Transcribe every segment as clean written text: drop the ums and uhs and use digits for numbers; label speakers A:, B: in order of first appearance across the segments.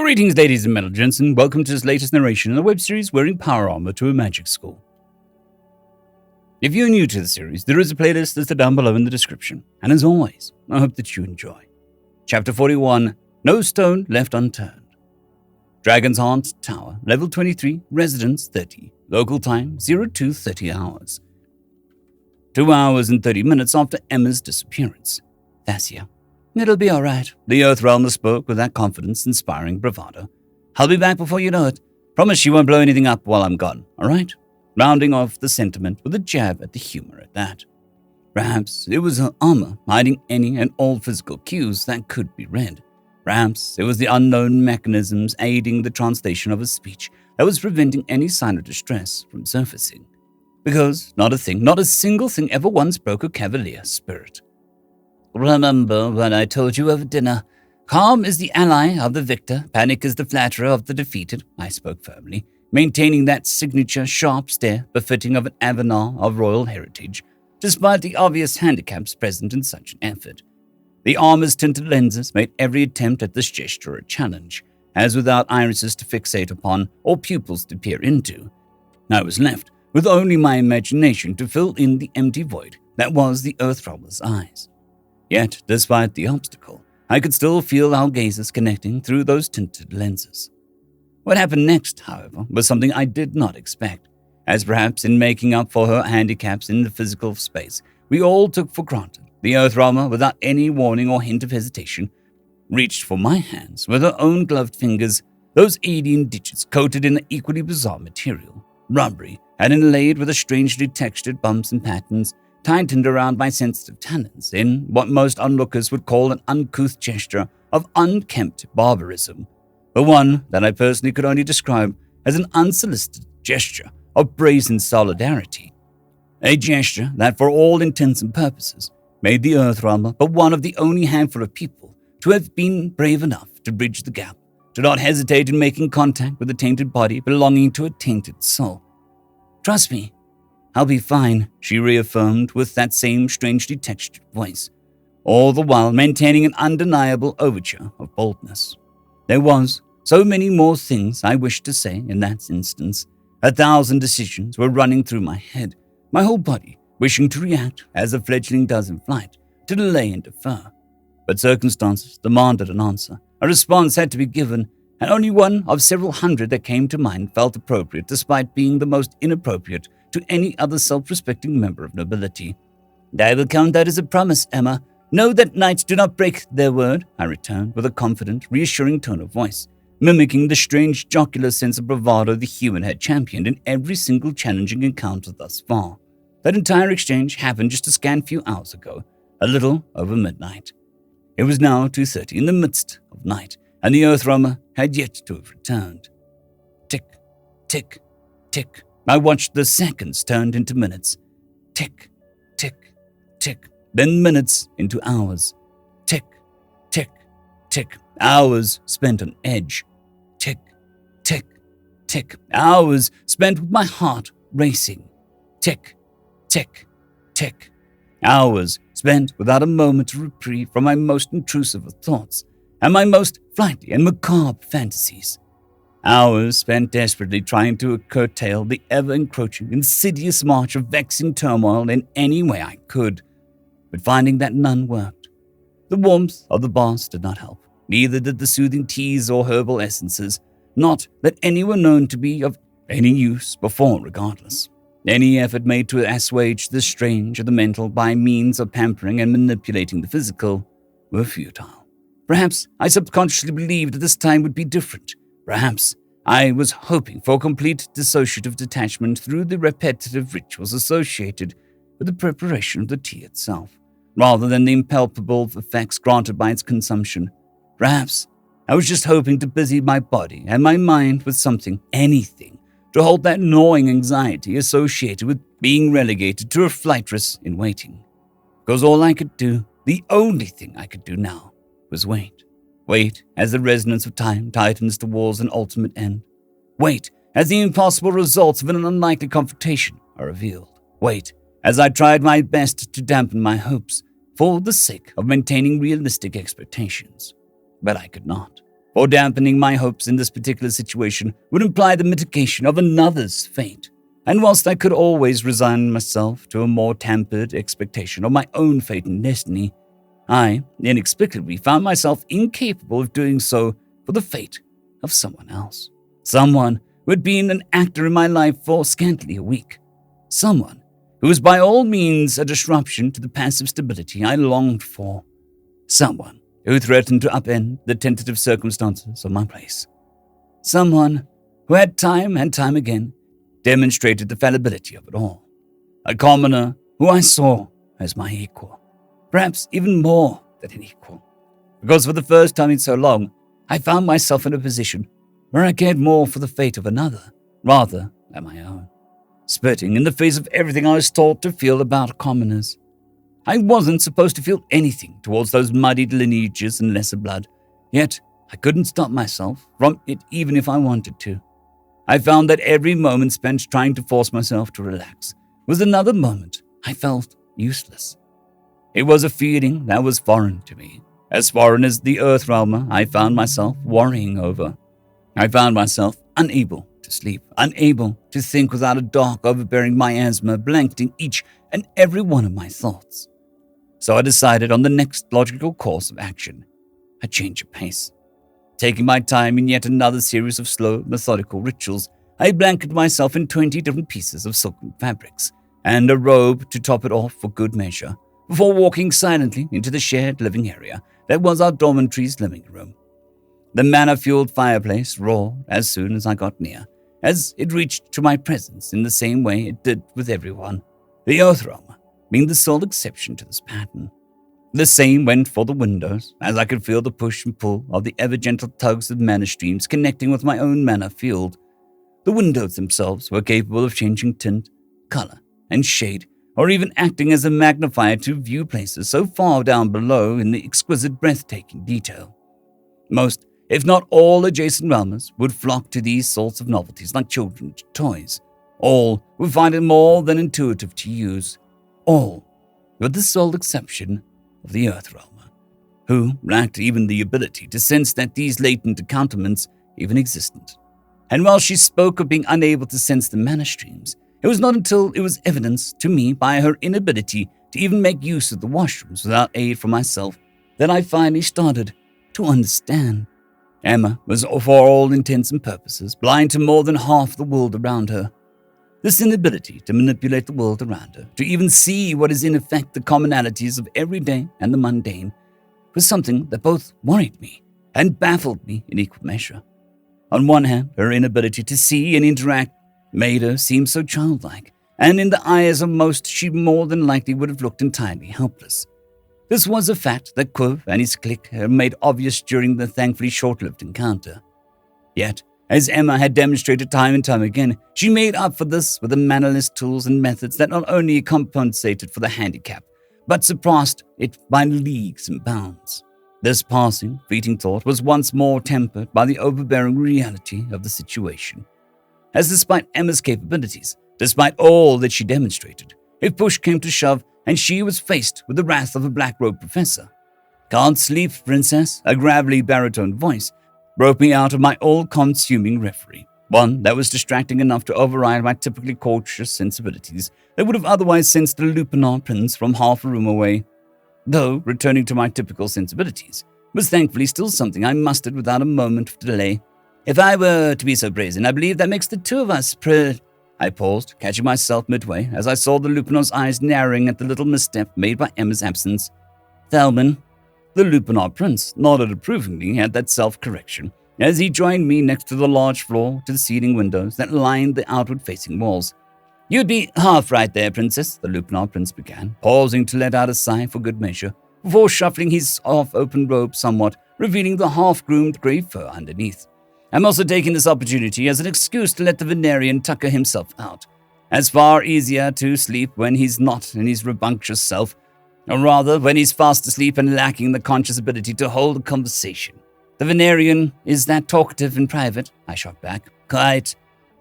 A: Greetings, ladies and gents, and welcome to this latest narration in the web series Wearing Power Armor to a Magic School. If you're new to the series, there is a playlist listed down below in the description, and as always, I hope that you enjoy. Chapter 41, No Stone Left Unturned. Dragon's Heart Tower, Level 23, Residence 30, Local Time 0230 hours. 2 hours and 30 minutes after Emma's disappearance. Thasia. It'll be all right, the Earth Realmer spoke with that confidence-inspiring bravado. I'll be back before you know it. Promise she won't blow anything up while I'm gone, all right? Rounding off the sentiment with a jab at the humor at that. Perhaps it was her armor hiding any and all physical cues that could be read. Perhaps it was the unknown mechanisms aiding the translation of her speech that was preventing any sign of distress from surfacing. Because not a single thing ever once broke her cavalier spirit. Remember when I told you over dinner, calm is the ally of the victor, panic is the flatterer of the defeated, I spoke firmly, maintaining that signature sharp stare befitting of an Avanar of royal heritage, despite the obvious handicaps present in such an effort. The armor's tinted lenses made every attempt at this gesture a challenge, as without irises to fixate upon or pupils to peer into, I was left with only my imagination to fill in the empty void that was the Earthrealmer's eyes. Yet, despite the obstacle, I could still feel our gazes connecting through those tinted lenses. What happened next, however, was something I did not expect, as perhaps in making up for her handicaps in the physical space, we all took for granted. The Earthrealmer, without any warning or hint of hesitation, reached for my hands with her own gloved fingers, those alien digits coated in an equally bizarre material, rubbery and inlaid with a strangely textured bumps and patterns, tightened around my sensitive talons in what most onlookers would call an uncouth gesture of unkempt barbarism, but one that I personally could only describe as an unsolicited gesture of brazen solidarity. A gesture that, for all intents and purposes, made the Earthrealmer but one of the only handful of people to have been brave enough to bridge the gap, to not hesitate in making contact with a tainted body belonging to a tainted soul. Trust me, I'll be fine, she reaffirmed with that same strangely textured voice, all the while maintaining an undeniable overture of boldness. There was so many more things I wished to say in that instance. 1,000 decisions were running through my head, my whole body wishing to react as a fledgling does in flight, to delay and defer. But circumstances demanded an answer. A response had to be given, and only one of several hundred that came to mind felt appropriate despite being the most inappropriate to any other self-respecting member of nobility. I will count that as a promise, Emma. Know that knights do not break their word, I returned with a confident, reassuring tone of voice, mimicking the strange jocular sense of bravado the human had championed in every single challenging encounter thus far. That entire exchange happened just a scant few hours ago, a little over midnight. It was now 2:30 in the midst of night, and the Earthrealmer had yet to have returned. Tick, tick, tick. I watched the seconds turned into minutes. Tick, tick, tick. Then minutes into hours. Tick, tick, tick. Hours spent on edge. Tick, tick, tick. Hours spent with my heart racing. Tick, tick, tick. Hours spent without a moment of reprieve from my most intrusive of thoughts and my most flighty and macabre fantasies. Hours spent desperately trying to curtail the ever-encroaching, insidious march of vexing turmoil in any way I could, but finding that none worked. The warmth of the baths did not help, neither did the soothing teas or herbal essences, not that any were known to be of any use before regardless. Any effort made to assuage the strange or the mental by means of pampering and manipulating the physical were futile. Perhaps I subconsciously believed that this time would be different. Perhaps I was hoping for complete dissociative detachment through the repetitive rituals associated with the preparation of the tea itself, rather than the impalpable effects granted by its consumption. Perhaps I was just hoping to busy my body and my mind with something, anything, to hold that gnawing anxiety associated with being relegated to a flightress in waiting. Because all I could do, the only thing I could do now, was wait. Wait as the resonance of time tightens towards an ultimate end. Wait as the impossible results of an unlikely confrontation are revealed. Wait as I tried my best to dampen my hopes for the sake of maintaining realistic expectations. But I could not. for dampening my hopes in this particular situation would imply the mitigation of another's fate. And whilst I could always resign myself to a more tempered expectation of my own fate and destiny, I inexplicably found myself incapable of doing so for the fate of someone else. Someone who had been an actor in my life for scantily a week. Someone who was by all means a disruption to the passive stability I longed for. Someone who threatened to upend the tentative circumstances of my place. Someone who had time and time again demonstrated the fallibility of it all. A commoner who I saw as my equal. Perhaps even more than an equal. Because for the first time in so long, I found myself in a position where I cared more for the fate of another, rather than my own. Spitting in the face of everything I was taught to feel about commoners. I wasn't supposed to feel anything towards those muddied lineages and lesser blood, yet I couldn't stop myself from it even if I wanted to. I found that every moment spent trying to force myself to relax was another moment I felt useless. It was a feeling that was foreign to me, as foreign as the earth realmer I found myself worrying over. I found myself unable to sleep, unable to think without a dark overbearing miasma blanketing each and every one of my thoughts. So I decided on the next logical course of action, a change of pace. Taking my time in yet another series of slow, methodical rituals, I blanketed myself in 20 different pieces of silken fabrics, and a robe to top it off for good measure, before walking silently into the shared living area that was our dormitory's living room. The mana-fueled fireplace roared as soon as I got near, as it reached to my presence in the same way it did with everyone, the Earth Realm being the sole exception to this pattern. The same went for the windows, as I could feel the push and pull of the ever-gentle tugs of mana streams connecting with my own mana field. The windows themselves were capable of changing tint, color, and shade, or even acting as a magnifier to view places so far down below in the exquisite, breathtaking detail. Most, if not all, adjacent realmers would flock to these sorts of novelties like children's toys. All would find it more than intuitive to use. All, with the sole exception of the Earth Realmer, who lacked even the ability to sense that these latent accoutrements even existed. And while she spoke of being unable to sense the mana streams, it was not until it was evidenced to me by her inability to even make use of the washrooms without aid from myself that I finally started to understand. Emma was, for all intents and purposes, blind to more than half the world around her. This inability to manipulate the world around her, to even see what is in effect the commonalities of everyday and the mundane, was something that both worried me and baffled me in equal measure. On one hand, her inability to see and interact made her seem so childlike, and in the eyes of most she more than likely would have looked entirely helpless. This was a fact that Quiv and his clique had made obvious during the thankfully short-lived encounter. Yet, as Emma had demonstrated time and time again, she made up for this with the mannerless tools and methods that not only compensated for the handicap, but surpassed it by leagues and bounds. This passing, fleeting thought was once more tempered by the overbearing reality of the situation. As despite Emma's capabilities, despite all that she demonstrated, if push came to shove and she was faced with the wrath of a black-robed professor. "Can't sleep, princess," a gravelly baritone voice broke me out of my all-consuming reverie, one that was distracting enough to override my typically cautious sensibilities that would have otherwise sensed the Lupinar prince from half a room away. Though returning to my typical sensibilities was thankfully still something I mustered without a moment of delay. "If I were to be so brazen, I believe that makes the two of us I paused, catching myself midway as I saw the Lupinar's eyes narrowing at the little misstep made by Emma's absence. "Thalman." The Lupinar prince nodded approvingly at that self-correction as he joined me next to the large floor-to-the-ceiling windows that lined the outward-facing walls. "You'd be half right there, princess," the Lupinar prince began, pausing to let out a sigh for good measure, before shuffling his half-open robe somewhat, revealing the half-groomed grey fur underneath. "I'm also taking this opportunity as an excuse to let the Venerian tucker himself out. It's far easier to sleep when he's not in his rambunctious self, or rather, when he's fast asleep and lacking the conscious ability to hold a conversation. The Venerian is that talkative in private," I shot back. "Quite,"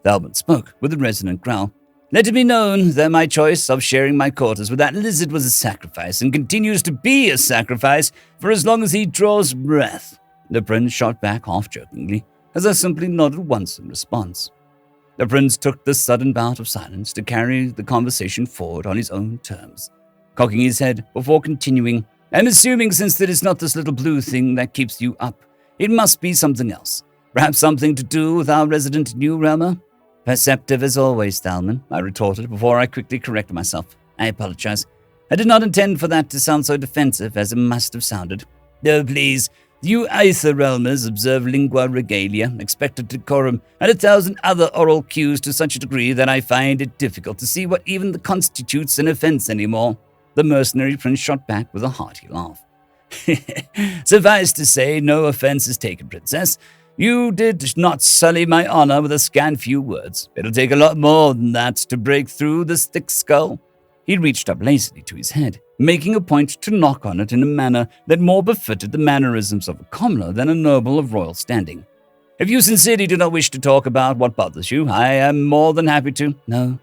A: Thalman spoke with a resonant growl. "Let it be known that my choice of sharing my quarters with that lizard was a sacrifice and continues to be a sacrifice for as long as he draws breath. The prince shot back half-jokingly, as I simply nodded once in response. The prince took this sudden bout of silence to carry the conversation forward on his own terms, cocking his head before continuing, "I'm assuming since it is not this little blue thing that keeps you up, it must be something else. Perhaps something to do with our resident new realmer?" "Perceptive as always, Thalman," I retorted before I quickly corrected myself. "I apologize. I did not intend for that to sound so defensive as it must have sounded." "Oh, please. You Aether Realmers observe lingua regalia, expected decorum, and 1,000 other oral cues to such a degree that I find it difficult to see what even constitutes an offense anymore." The mercenary prince shot back with a hearty laugh. "Suffice to say, no offense is taken, princess. You did not sully my honor with a scant few words. It'll take a lot more than that to break through this thick skull." He reached up lazily to his head, making a point to knock on it in a manner that more befitted the mannerisms of a commoner than a noble of royal standing. "If you sincerely do not wish to talk about what bothers you, I am more than happy to—" No,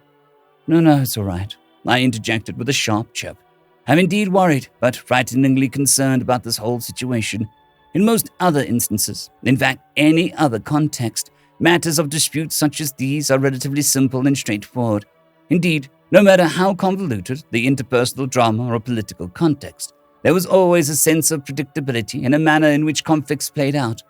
A: it's all right," I interjected with a sharp chirp. "I'm indeed worried, but frighteningly concerned about this whole situation. In most other instances, in fact any other context, matters of dispute such as these are relatively simple and straightforward. Indeed, no matter how convoluted the interpersonal drama or political context, there was always a sense of predictability in a manner in which conflicts played out.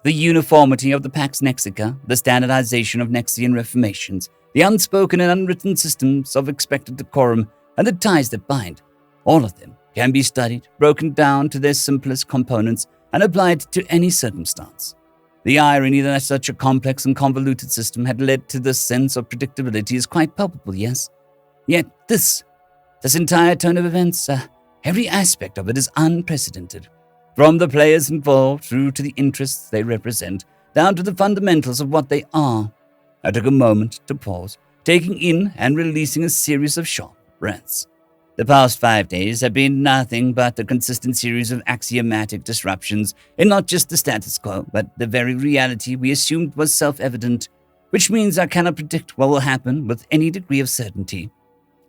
A: The uniformity of the Pax Nexica, the standardization of Nexian reformations, the unspoken and unwritten systems of expected decorum, and the ties that bind, all of them can be studied, broken down to their simplest components, and applied to any circumstance. The irony that such a complex and convoluted system had led to this sense of predictability is quite palpable, yes? Yet this entire turn of events, every aspect of it is unprecedented. From the players involved through to the interests they represent, down to the fundamentals of what they are." I took a moment to pause, taking in and releasing a series of sharp breaths. "The past 5 days have been nothing but a consistent series of axiomatic disruptions in not just the status quo, but the very reality we assumed was self-evident, which means I cannot predict what will happen with any degree of certainty."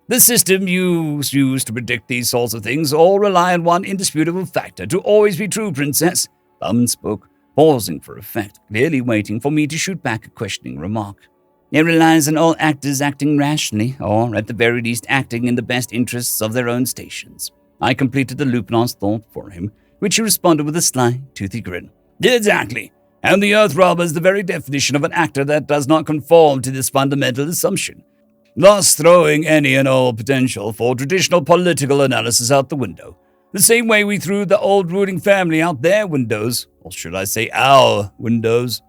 A: "The system you use to predict these sorts of things all rely on one indisputable factor to always be true, princess," Thalman spoke, pausing for effect, clearly waiting for me to shoot back a questioning remark. "It relies on all actors acting rationally, or at the very least acting in the best interests of their own stations." I completed the Lupinar's thought for him, which he responded with a sly, toothy grin. "Exactly. And the Earth Robber is the very definition of an actor that does not conform to this fundamental assumption, thus throwing any and all potential for traditional political analysis out the window, the same way we threw the old ruling family out their windows, or should I say our windows,"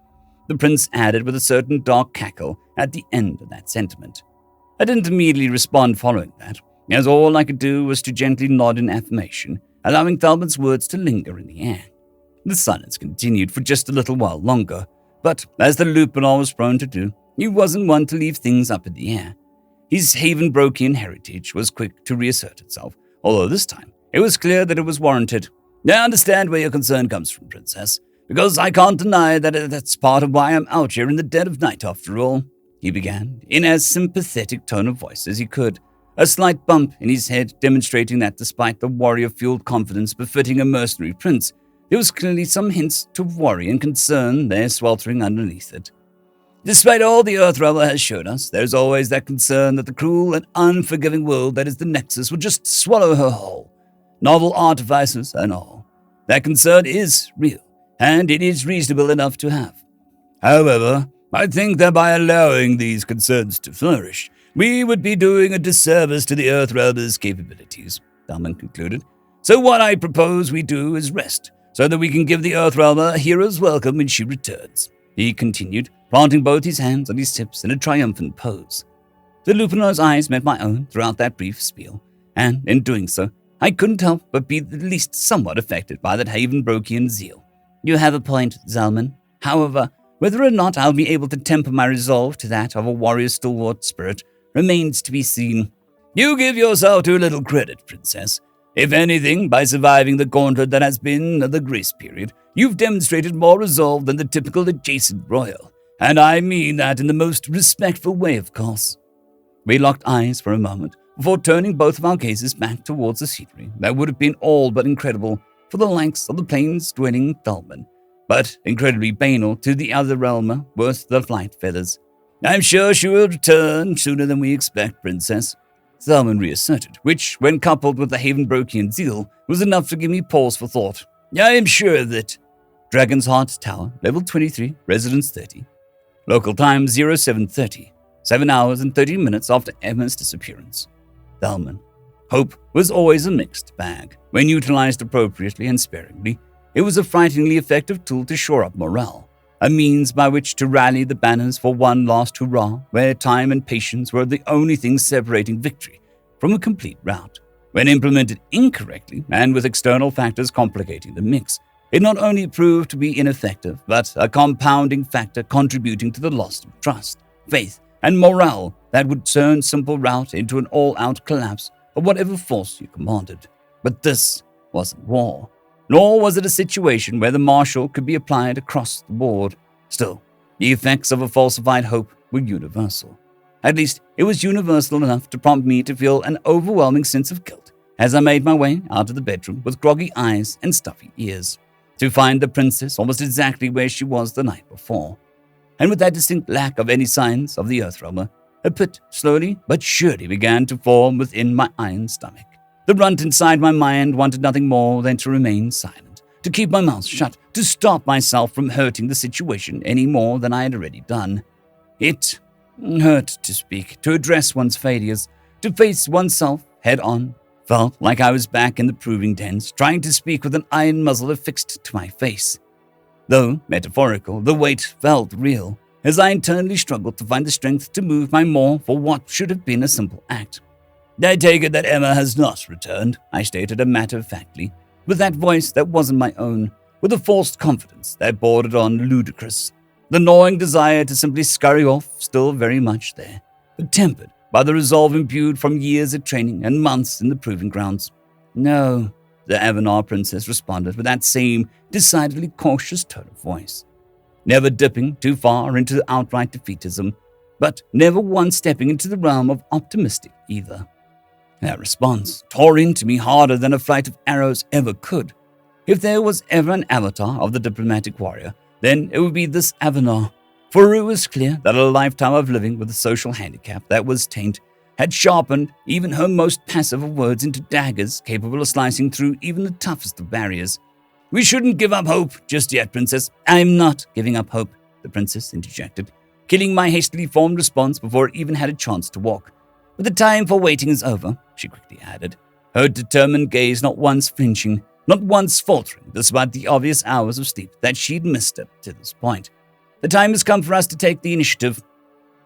A: the prince added with a certain dark cackle at the end of that sentiment. I didn't immediately respond following that, as all I could do was to gently nod in affirmation, allowing Thalman's words to linger in the air. The silence continued for just a little while longer, but as the Lupinar was prone to do, he wasn't one to leave things up in the air. His Havenbrookian heritage was quick to reassert itself, although this time it was clear that it was warranted. "I understand where your concern comes from, princess, because I can't deny that that's part of why I'm out here in the dead of night after all," he began, in as sympathetic tone of voice as he could, a slight bump in his head demonstrating that despite the warrior-fueled confidence befitting a mercenary prince, there was clearly some hints to worry and concern there sweltering underneath it. "Despite all the Earth-Robber has shown us, there's always that concern that the cruel and unforgiving world that is the Nexus will just swallow her whole, novel artifices and all. That concern is real, and it is reasonable enough to have. However, I think that by allowing these concerns to flourish, we would be doing a disservice to the Earth-Robber's capabilities," Thalman concluded. "So what I propose we do is rest, so that we can give the Earth-Robber a hero's welcome when she returns," he continued, planting both his hands on his hips in a triumphant pose. The Lupinar's eyes met my own throughout that brief spiel, and in doing so, I couldn't help but be at least somewhat affected by that Havenbrookian zeal. "You have a point, Zalman. However, whether or not I'll be able to temper my resolve to that of a warrior's stalwart spirit remains to be seen." "You give yourself too little credit, princess. If anything, by surviving the gauntlet that has been the grace period, you've demonstrated more resolve than the typical adjacent royal. And I mean that in the most respectful way, of course." We locked eyes for a moment, before turning both of our gazes back towards the scenery that would have been all but incredible for the likes of the plains-dwelling Thalman, but incredibly banal to the other realmer worth the flight feathers. I'm sure she will return sooner than we expect, Princess, Thelman reasserted, which, when coupled with the Havenbrokian zeal, was enough to give me pause for thought. I am sure that... Dragon's Heart Tower, level 23, residence 30. Local time 0730, 7 hours and 30 minutes after Emma's disappearance. Thelman. Hope was always a mixed bag. When utilized appropriately and sparingly, it was a frighteningly effective tool to shore up morale, a means by which to rally the banners for one last hurrah where time and patience were the only things separating victory from a complete rout. When implemented incorrectly and with external factors complicating the mix, it not only proved to be ineffective, but a compounding factor contributing to the loss of trust, faith, and morale that would turn simple rout into an all-out collapse of whatever force you commanded. But this wasn't war, nor was it a situation where the martial could be applied across the board. Still, the effects of a falsified hope were universal. At least, it was universal enough to prompt me to feel an overwhelming sense of guilt as I made my way out of the bedroom with groggy eyes and stuffy ears, to find the princess almost exactly where she was the night before. And with that distinct lack of any signs of the Earthrealmer, a pit slowly but surely began to form within my iron stomach. The runt inside my mind wanted nothing more than to remain silent, to keep my mouth shut, to stop myself from hurting the situation any more than I had already done. It hurt to speak, to address one's failures, to face oneself head-on. Felt like I was back in the proving dens, trying to speak with an iron muzzle affixed to my face. Though metaphorical, the weight felt real, as I internally struggled to find the strength to move my maw for what should have been a simple act. I take it that Emma has not returned, I stated matter-of-factly, with that voice that wasn't my own, with a forced confidence that bordered on ludicrous. The gnawing desire to simply scurry off still very much there, but tempered by the resolve imbued from years of training and months in the proving grounds. No, the Avanar princess responded with that same decidedly cautious tone of voice, never dipping too far into outright defeatism, but never once stepping into the realm of optimistic either. That response tore into me harder than a flight of arrows ever could. If there was ever an avatar of the diplomatic warrior, then it would be this Avanar, for it was clear that a lifetime of living with a social handicap that was taint had sharpened even her most passive of words into daggers capable of slicing through even the toughest of barriers. We shouldn't give up hope just yet, Princess. I'm not giving up hope, the princess interjected, killing my hastily formed response before it even had a chance to walk. But the time for waiting is over, she quickly added, her determined gaze not once flinching, not once faltering, despite the obvious hours of sleep that she'd missed up to this point. The time has come for us to take the initiative.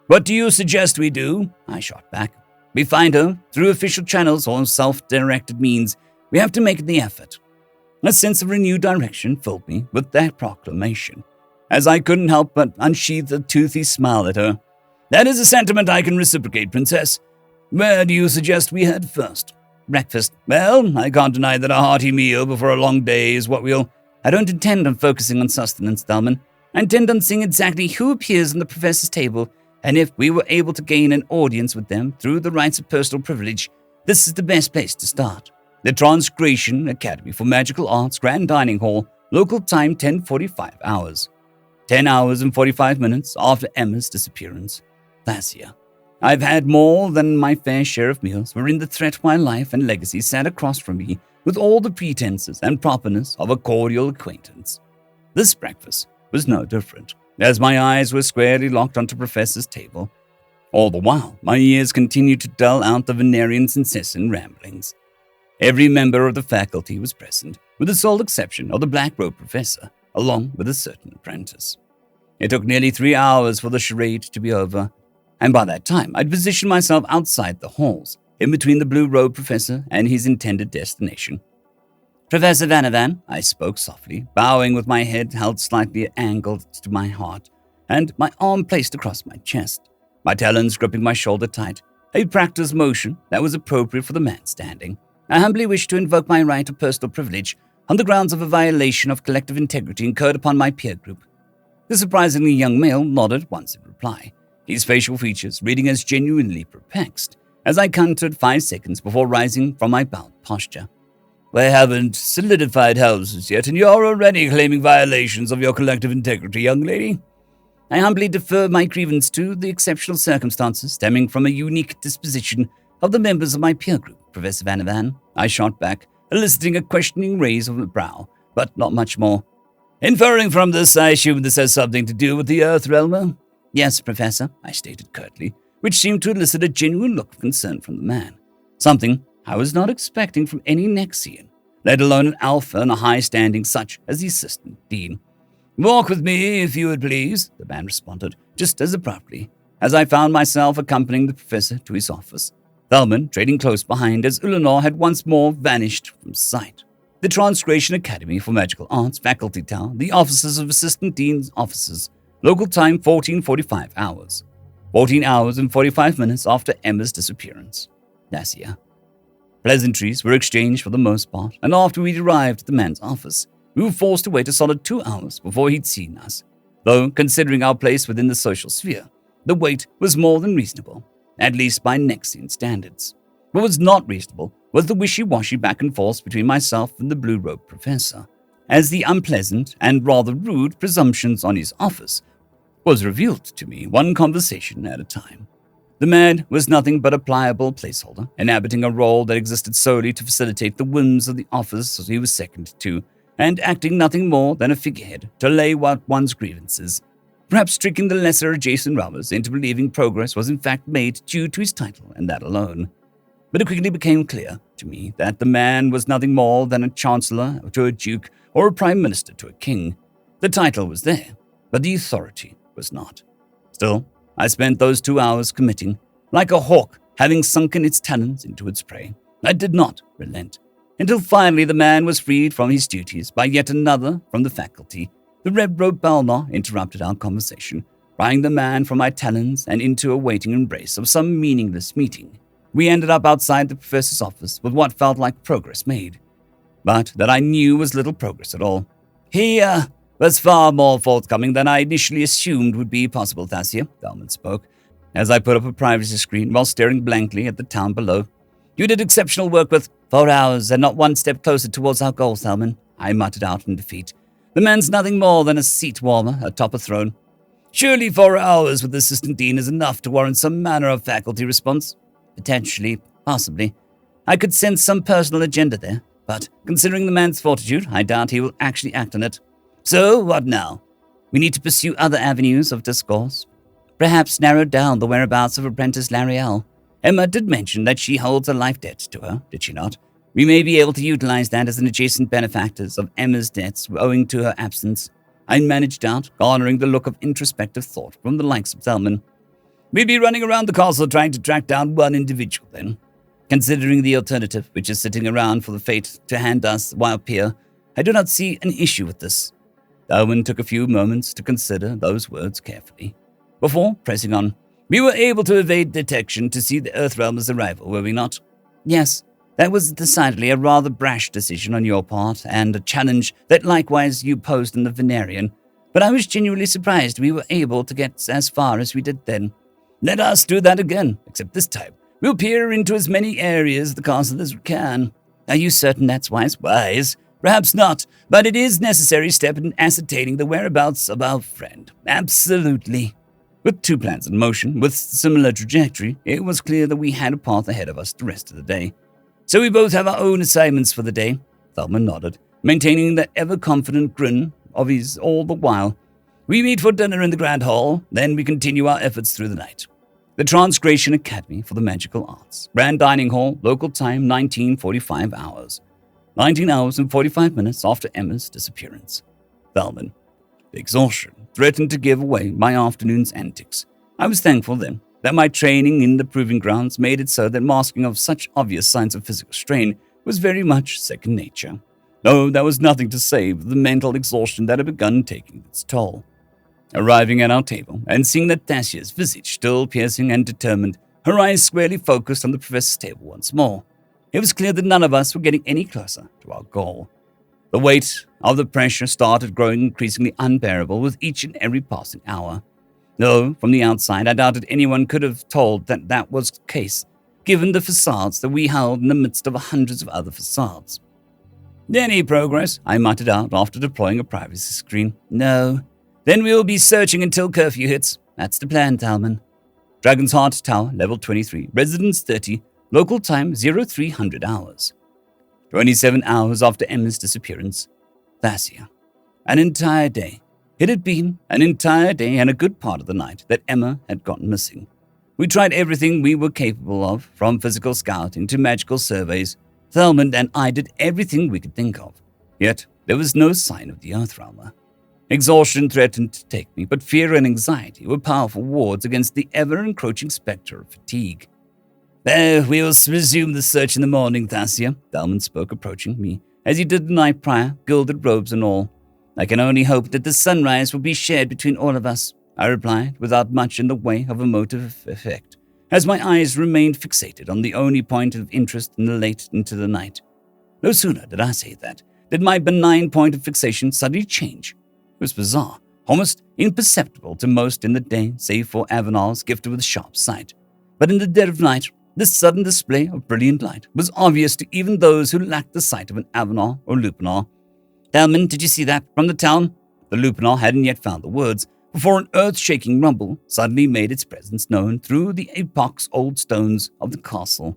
A: What do you suggest we do? I shot back. We find her through official channels or self-directed means. We have to make the effort. A sense of renewed direction filled me with that proclamation, as I couldn't help but unsheath a toothy smile at her. That is a sentiment I can reciprocate, Princess. Where do you suggest we head first? Breakfast. Well, I can't deny that a hearty meal before a long day is what we'll... I don't intend on focusing on sustenance, Thelman. I intend on seeing exactly who appears on the professor's table, and if we were able to gain an audience with them through the rights of personal privilege, this is the best place to start. The Transgration Academy for Magical Arts Grand Dining Hall, local time 10:45 hours. 10 hours and 45 minutes after Emma's disappearance. Thasia. I've had more than my fair share of meals wherein the threat to my life and legacy sat across from me with all the pretenses and properness of a cordial acquaintance. This breakfast was no different, as my eyes were squarely locked onto Professor's table. All the while, my ears continued to dull out the Venerian's incessant ramblings. Every member of the faculty was present, with the sole exception of the black-robed professor, along with a certain apprentice. It took nearly 3 hours for the charade to be over, and by that time I'd positioned myself outside the halls, in between the blue-robed professor and his intended destination. Professor Vanavan, I spoke softly, bowing with my head held slightly angled to my heart, and my arm placed across my chest, my talons gripping my shoulder tight, a practiced motion that was appropriate for the man standing. I humbly wish to invoke my right of personal privilege on the grounds of a violation of collective integrity incurred upon my peer group. The surprisingly young male nodded once in reply, his facial features reading as genuinely perplexed, as I counted 5 seconds before rising from my bowed posture. We haven't solidified houses yet, and you're already claiming violations of your collective integrity, young lady. I humbly defer my grievance to the exceptional circumstances stemming from a unique disposition of the members of my peer group, Professor Vanavan. I shot back, eliciting a questioning raise of the brow, but not much more. Inferring from this, I assume this has something to do with the Earth Realmer? Yes, Professor, I stated curtly, which seemed to elicit a genuine look of concern from the man. Something I was not expecting from any Nexian, let alone an alpha and a high standing such as the Assistant Dean. Walk with me, if you would please, the man responded, just as abruptly, as I found myself accompanying the professor to his office, Thelman trading close behind as Ulanor had once more vanished from sight. The Transgration Academy for Magical Arts Faculty Tower, the offices of Assistant Dean's offices, local time 14:45 hours. 14 hours and 45 minutes after Emma's disappearance. Dacia. Pleasantries were exchanged for the most part, and after we'd arrived at the man's office, we were forced to wait a solid 2 hours before he'd seen us, though, considering our place within the social sphere, the wait was more than reasonable, at least by Nexian standards. What was not reasonable was the wishy-washy back and forth between myself and the blue-robed professor, as the unpleasant and rather rude presumptions on his office was revealed to me one conversation at a time. The man was nothing but a pliable placeholder, inhabiting a role that existed solely to facilitate the whims of the office he was second to, and acting nothing more than a figurehead to lay out one's grievances, perhaps tricking the lesser adjacent robbers into believing progress was in fact made due to his title and that alone. But it quickly became clear to me that the man was nothing more than a chancellor to a duke or a prime minister to a king. The title was there, but the authority was not. Still, I spent those 2 hours committing, like a hawk having sunken its talons into its prey. I did not relent, until finally the man was freed from his duties by yet another from the faculty. The red-robed Balnar interrupted our conversation, prying the man from my talons and into a waiting embrace of some meaningless meeting. We ended up outside the professor's office with what felt like progress made, but that I knew was little progress at all. He, was far more forthcoming than I initially assumed would be possible, Dacia, Thelman spoke, as I put up a privacy screen while staring blankly at the town below. You did exceptional work with 4 hours and not one step closer towards our goal, Thelman, I muttered out in defeat. The man's nothing more than a seat warmer atop a throne. Surely 4 hours with the Assistant Dean is enough to warrant some manner of faculty response. Potentially, possibly. I could sense some personal agenda there, but considering the man's fortitude, I doubt he will actually act on it. So, what now? We need to pursue other avenues of discourse. Perhaps narrow down the whereabouts of apprentice Lariel. Emma did mention that she holds a life debt to her, did she not? We may be able to utilize that as an adjacent benefactors of Emma's debts owing to her absence. I managed out, garnering the look of introspective thought from the likes of Thelman. We'd be running around the castle trying to track down one individual, then. Considering the alternative, which is sitting around for the fate to hand us while peer, I do not see an issue with this. Owen took a few moments to consider those words carefully, before pressing on. We were able to evade detection to see the Earthrealmer's arrival, were we not? Yes, that was decidedly a rather brash decision on your part, and a challenge that likewise you posed in the Venerian, but I was genuinely surprised we were able to get as far as we did then. Let us do that again, except this time we'll peer into as many areas of the castle as we can. Are you certain that's wise? Wise? Perhaps not, but it is a necessary step in ascertaining the whereabouts of our friend. Absolutely. With 2 plans in motion, with similar trajectory, it was clear that we had a path ahead of us the rest of the day. So we both have our own assignments for the day. Thelman nodded, maintaining that ever-confident grin of his all the while. We meet for dinner in the Grand Hall, then we continue our efforts through the night. The Transgration Academy for the Magical Arts. Grand Dining Hall, local time 19:45 hours. 19 hours and 45 minutes after Emma's disappearance. Thelman. The exhaustion threatened to give away my afternoon's antics. I was thankful then that my training in the proving grounds made it so that masking of such obvious signs of physical strain was very much second nature. No, there was nothing to save the mental exhaustion that had begun taking its toll. Arriving at our table and seeing Nathasia's visage still piercing and determined, her eyes squarely focused on the professor's table once more, it was clear that none of us were getting any closer to our goal. The weight of the pressure started growing increasingly unbearable with each and every passing hour. Though, from the outside, I doubted anyone could have told that that was the case, given the facades that we held in the midst of hundreds of other facades. Any progress? I muttered out after deploying a privacy screen. No. Then we'll be searching until curfew hits. That's the plan, Talman. Dragon's Heart Tower, level 23, residence 30, local time 0300 hours. 27 hours after Emma's disappearance. Thasia. An entire day. It had been an entire day and a good part of the night that Emma had gotten missing. We tried everything we were capable of, from physical scouting to magical surveys. Thelmond and I did everything we could think of. Yet there was no sign of the Earthrealmer. Exhaustion threatened to take me, but fear and anxiety were powerful wards against the ever-encroaching specter of fatigue. We will resume the search in the morning, Thasia, Thelmond spoke, approaching me, as he did the night prior, gilded robes and all. I can only hope that the sunrise will be shared between all of us, I replied, without much in the way of emotive effect, as my eyes remained fixated on the only point of interest in the late into the night. No sooner did I say that, did my benign point of fixation suddenly change. It was bizarre, almost imperceptible to most in the day, save for Avenars gifted with sharp sight. But in the dead of night, this sudden display of brilliant light was obvious to even those who lacked the sight of an Avenar or Lupanar. Thelman, did you see that from the town? The Lupanar hadn't yet found the words, before an earth-shaking rumble suddenly made its presence known through the epochs-old stones of the castle.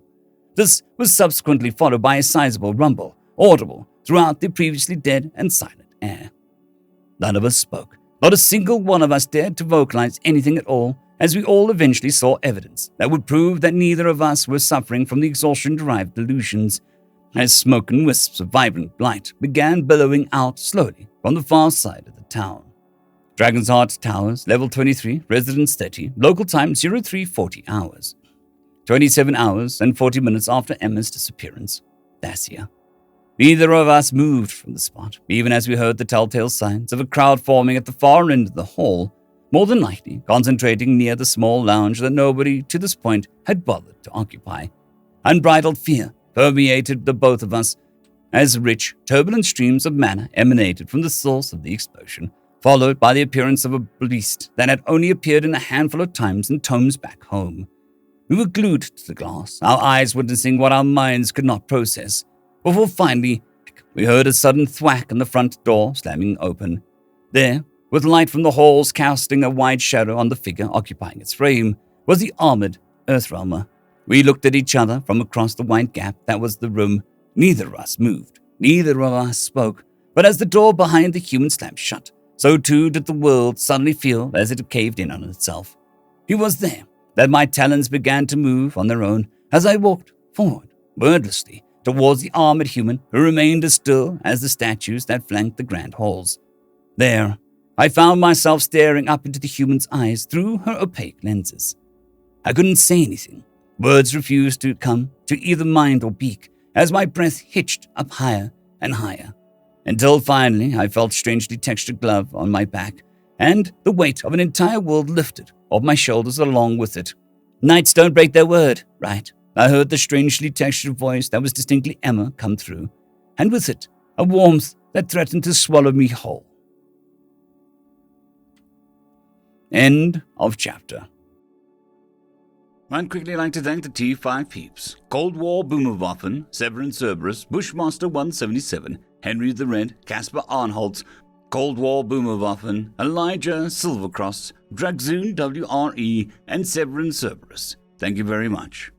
A: This was subsequently followed by a sizable rumble, audible throughout the previously dead and silent air. None of us spoke. Not a single one of us dared to vocalize anything at all, as we all eventually saw evidence that would prove that neither of us were suffering from the exhaustion-derived delusions, as smoke and wisps of vibrant light began billowing out slowly from the far side of the town. Dragon's Heart Towers, level 23, residence 30, local time 0340 hours. 27 hours and 40 minutes after Emma's disappearance. Thasia. Neither of us moved from the spot, even as we heard the telltale signs of a crowd forming at the far end of the hall, more than likely concentrating near the small lounge that nobody to this point had bothered to occupy. Unbridled fear permeated the both of us, as rich, turbulent streams of mana emanated from the source of the explosion, followed by the appearance of a beast that had only appeared in a handful of times in tomes back home. We were glued to the glass, our eyes witnessing what our minds could not process, before finally we heard a sudden thwack and the front door slamming open. There, with light from the halls casting a wide shadow on the figure occupying its frame, was the armored Earthrealmer. We looked at each other from across the wide gap that was the room. Neither of us moved, neither of us spoke, but as the door behind the human slammed shut, so too did the world suddenly feel as it had caved in on itself. He was there, that my talons began to move on their own as I walked forward, wordlessly, towards the armored human who remained as still as the statues that flanked the grand halls. There, I found myself staring up into the human's eyes through her opaque lenses. I couldn't say anything. Words refused to come to either mind or beak as my breath hitched up higher and higher, until finally I felt strangely textured glove on my back, and the weight of an entire world lifted off my shoulders along with it. Knights don't break their word, right? I heard the strangely textured voice that was distinctly Emma come through, and with it, a warmth that threatened to swallow me whole. End of chapter. I'd quickly like to thank the T5 peeps: Cold War Boomerwaffen, Severin Cerberus, Bushmaster 177, HenryTheRed, Casper Arnholtz, Cold War Boomerwaffen, Elijah Silvercross, Dragzoon W.R.E, and Severin Cerberus. Thank you very much.